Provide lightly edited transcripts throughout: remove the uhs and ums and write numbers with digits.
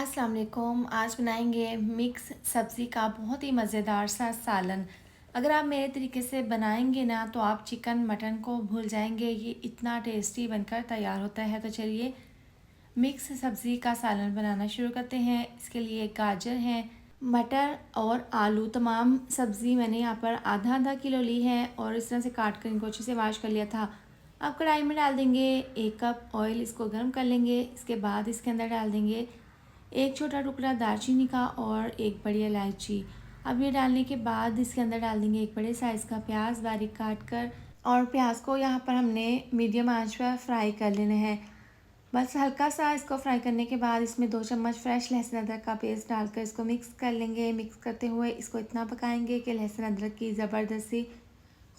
अस्सलाम वालेकुम। आज बनाएंगे मिक्स सब्ज़ी का बहुत ही मज़ेदार सा सालन। अगर आप मेरे तरीके से बनाएंगे ना तो आप चिकन मटन को भूल जाएंगे। ये इतना टेस्टी बनकर तैयार होता है। तो चलिए मिक्स सब्ज़ी का सालन बनाना शुरू करते हैं। इसके लिए गाजर है, मटर और आलू, तमाम सब्ज़ी मैंने यहाँ पर आधा आधा किलो ली है और इस तरह से काट कर इनको अच्छे से वॉश कर लिया था। अब कढ़ाई में डाल देंगे 1 कप ऑयल, इसको गर्म कर लेंगे। इसके बाद इसके अंदर डाल देंगे एक छोटा टुकड़ा दालचीनी का और एक बड़ी इलायची। अब ये डालने के बाद इसके अंदर डाल देंगे एक बड़े साइज़ का प्याज बारीक काट कर, और प्याज को यहाँ पर हमने मीडियम आंच पर फ्राई कर लेना है। बस हल्का सा इसको फ्राई करने के बाद इसमें 2 चम्मच फ्रेश लहसुन अदरक का पेस्ट डालकर इसको मिक्स कर लेंगे। मिक्स करते हुए इसको इतना पकाएंगे कि लहसुन अदरक की ज़बरदस्त सी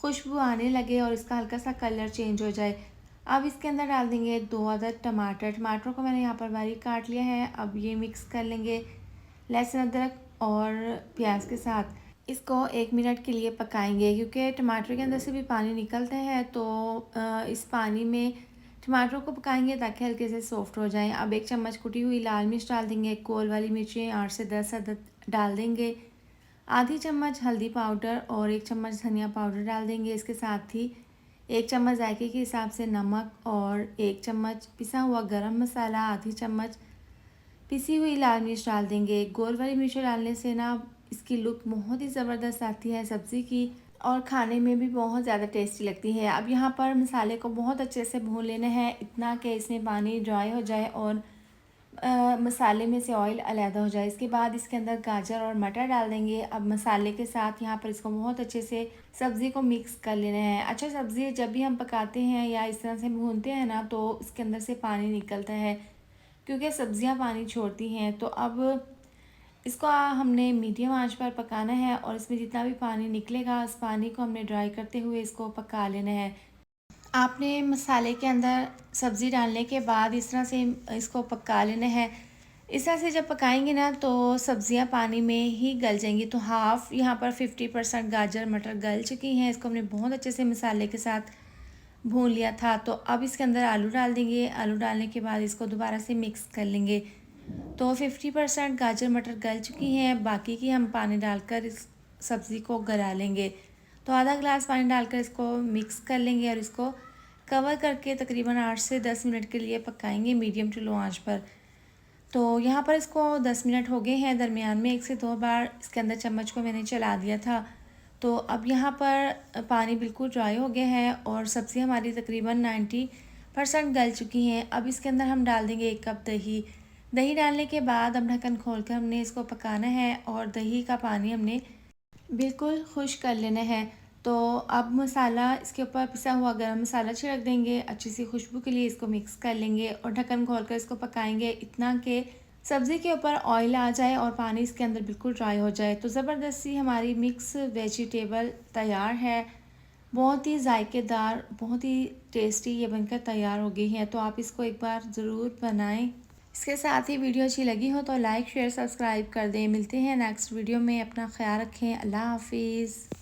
खुशबू आने लगे और इसका हल्का सा कलर चेंज हो जाए। अब इसके अंदर डाल देंगे 2 अदद टमाटर। टमाटरों को मैंने यहाँ पर बारीक काट लिया है। अब ये मिक्स कर लेंगे लहसुन अदरक और प्याज के साथ। इसको 1 मिनट के लिए पकाएंगे क्योंकि टमाटर के अंदर से भी पानी निकलता है, तो इस पानी में टमाटरों को पकाएंगे ताकि हल्के से सॉफ्ट हो जाएं। अब 1 चम्मच कुटी हुई लाल मिर्च डाल देंगे। कोल वाली मिर्चें 8 से 10 अदद डाल देंगे। आधी चम्मच हल्दी पाउडर और 1 चम्मच धनिया पाउडर डाल देंगे। इसके साथ ही 1 चम्मच जायके के हिसाब से नमक और 1 चम्मच पिसा हुआ गरम मसाला, आधी चम्मच पिसी हुई लाल मिर्च डाल देंगे। गोल वाली मिर्च डालने से ना इसकी लुक बहुत ही ज़बरदस्त आती है सब्ज़ी की और खाने में भी बहुत ज़्यादा टेस्टी लगती है। अब यहाँ पर मसाले को बहुत अच्छे से भून लेना है, इतना कि इसमें पानी ड्राई हो जाए और मसाले में से ऑयल अलहदा हो जाए। इसके बाद इसके अंदर गाजर और मटर डाल देंगे। अब मसाले के साथ यहाँ पर इसको बहुत अच्छे से सब्ज़ी को मिक्स कर लेना है। अच्छा, सब्ज़ी जब भी हम पकाते हैं या इस तरह से भूनते हैं ना तो इसके अंदर से पानी निकलता है क्योंकि सब्ज़ियाँ पानी छोड़ती हैं। तो अब इसको हमने मीडियम आंच पर पकाना है और इसमें जितना भी पानी निकलेगा उस पानी को हमने ड्राई करते हुए इसको पका लेना है। आपने मसाले के अंदर सब्ज़ी डालने के बाद इस तरह से इसको पका लेना है। इस तरह से जब पकाएंगे ना तो सब्ज़ियां पानी में ही गल जाएंगी। तो हाफ़ यहाँ पर 50% गाजर मटर गल चुकी हैं। इसको हमने बहुत अच्छे से मसाले के साथ भून लिया था। तो अब इसके अंदर आलू डाल देंगे। आलू डालने के बाद इसको दोबारा से मिक्स कर लेंगे। तो 50% गाजर मटर गल चुकी हैं, बाकी की हम पानी डालकर इस सब्ज़ी को गला लेंगे। तो आधा गिलास पानी डालकर इसको मिक्स कर लेंगे और इसको कवर करके तकरीबन 8 से 10 मिनट के लिए पकाएंगे मीडियम टू लो आंच पर। तो यहाँ पर इसको 10 मिनट हो गए हैं। दरमियान में 1 से 2 बार इसके अंदर चम्मच को मैंने चला दिया था। तो अब यहाँ पर पानी बिल्कुल ड्राई हो गया है और सब्ज़ी हमारी तकरीबन 90% गल चुकी हैं। अब इसके अंदर हम डाल देंगे 1 कप दही। दही डालने के बाद अब ढक्कन खोलकर हमने इसको पकाना है और दही का पानी हमने बिल्कुल खुश कर लेना है। तो अब मसाला इसके ऊपर पिसा हुआ गरम मसाला छिड़क देंगे। अच्छी सी खुशबू के लिए इसको मिक्स कर लेंगे और ढक्कन खोलकर इसको पकाएंगे इतना कि सब्ज़ी के ऊपर ऑयल आ जाए और पानी इसके अंदर बिल्कुल ड्राई हो जाए। तो ज़बरदस्त सी हमारी मिक्स वेजिटेबल तैयार है। बहुत ही जायकेदार, बहुत ही टेस्टी ये बनकर तैयार हो गई है। तो आप इसको एक बार ज़रूर बनाएं। इसके साथ ही वीडियो अच्छी लगी हो तो लाइक शेयर सब्सक्राइब कर दें। मिलते हैं नेक्स्ट वीडियो में। अपना ख्याल रखें। अल्लाह हाफिज़।